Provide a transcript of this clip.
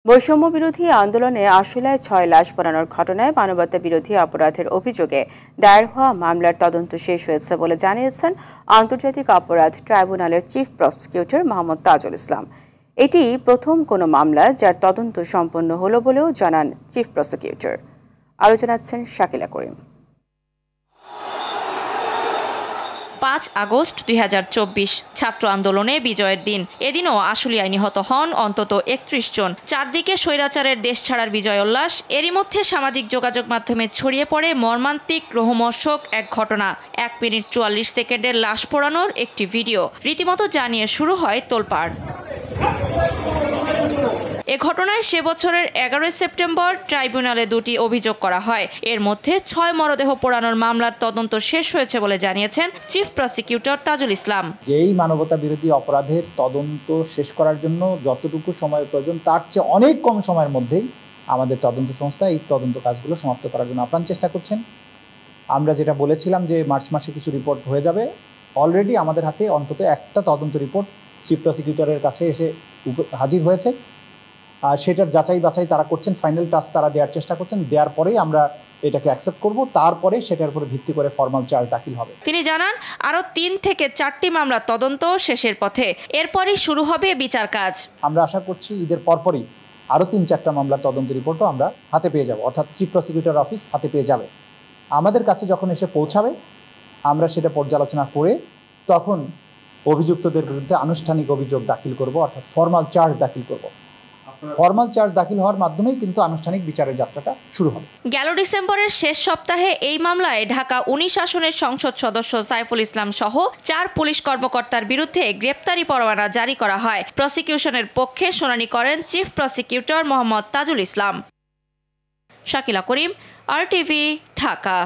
বৈষম্য বিরোধী আন্দোলনে আশুলিয়ায় ৬ লাশ পোড়ানোর ঘটনায় মানবতা বিরোধী অপরাধের অভিযোগে দায়ের হওয়া মামলার তদন্ত শেষ হয়েছে বলে জানিয়েছেন আন্তর্জাতিক অপরাধ ট্রাইব্যুনালের চিফ প্রসিকিউটর মোহাম্মদ তাজুল ইসলাম। এটি প্রথম কোনো মামলা যার তদন্ত সম্পন্ন হলো বলেও জানান চিফ প্রসিকিউটর। আরও জানাচ্ছেন শাকিলা করিম। ৫ আগস্ট ২০২৪ ছাত্র আন্দোলনে বিজয়ের দিন। এদিনও আশুলিয়ায় নিহত হন অন্তত ৩১ জন। চারদিকে স্বৈরাচারের দেশ ছাড়ার বিজয় উল্লাস। এরই মধ্যে সামাজিক যোগাযোগ মাধ্যমে ছড়িয়ে পড়ে মর্মান্তিক রোমহর্ষক এক ঘটনা। ১ মিনিট ৪৪ সেকেন্ডের লাশ পোড়ানোর একটি ভিডিও রীতিমতো জানিয়ে শুরু হয় তোলপাড়। এ ঘটনায় সে বছরের ১১ সেপ্টেম্বর ট্রাইব্যুনালে ২টি অভিযোগ করা হয়। এর মধ্যে ৬ মরদেহ পোড়ানোর মামলার তদন্ত শেষ হয়েছে বলে জানিয়েছেন চিফ প্রসিকিউটর তাজুল ইসলাম। যেই মানবতা বিরোধী অপরাধের তদন্ত শেষ করার জন্য যতটুকু সময় প্রয়োজন তার চেয়ে অনেক কম সময়ের মধ্যেই আমাদের তদন্ত সংস্থা এই তদন্ত কাজগুলো সমাপ্ত করার জন্য আপ্রাণ চেষ্টা করছেন। আমরা যেটা বলেছিলাম যে মার্চ মাসে কিছু রিপোর্ট হয়ে যাবে, অলরেডি আমাদের হাতে অন্তত একটা তদন্ত রিপোর্ট চিফ প্রসিকিউটরের কাছে এসে হাজির হয়েছে। আর সেটার যাচাই বাছাই তারা করছেন, ফাইনাল টাচ তারা দেওয়ার চেষ্টা করছেন। দেওয়ার পরেই আমরা এটাকে অ্যাকসেপ্ট করব, তারপরে সেটার উপরে ভিত্তি করে ফর্মাল চার্জ দাখিল হবে। তিনি জানান আরও ৩ থেকে ৪টি মামলার তদন্ত শেষের পথে, এরপরই শুরু হবে বিচার কাজ। আমরা আশা করছি ঈদের পরপরই আরও ৩-৪টা মামলার তদন্ত রিপোর্টও আমরা হাতে পেয়ে যাব, অর্থাৎ চিফ প্রসিকিউটর অফিস হাতে পেয়ে যাবে। আমাদের কাছে যখন এসে পৌঁছাবে আমরা সেটা পর্যালোচনা করে তখন অভিযুক্তদের বিরুদ্ধে আনুষ্ঠানিক অভিযোগ দাখিল করব, অর্থাৎ ফর্মাল চার্জ দাখিল করব। ফর্মাল চার্জ দাখিল হওয়ার মাধ্যমেই কিন্তু আনুষ্ঠানিক বিচারের যাত্রাটা শুরু হবে। গেল ডিসেম্বরের শেষ সপ্তাহে এই মামলায় ঢাকা ১৯ আসনের সংসদ সদস্য সাইফুল ইসলাম সহ ৪ পুলিশ কর্মকর্তার বিরুদ্ধে গ্রেপ্তারি পরোয়ানা জারি করা হয়। প্রসিকিউশনের পক্ষে শুনানি করেন চিফ প্রসিকিউটর মোহাম্মদ তাজুল ইসলাম। শাকিলা করিম, RTV, ঢাকা।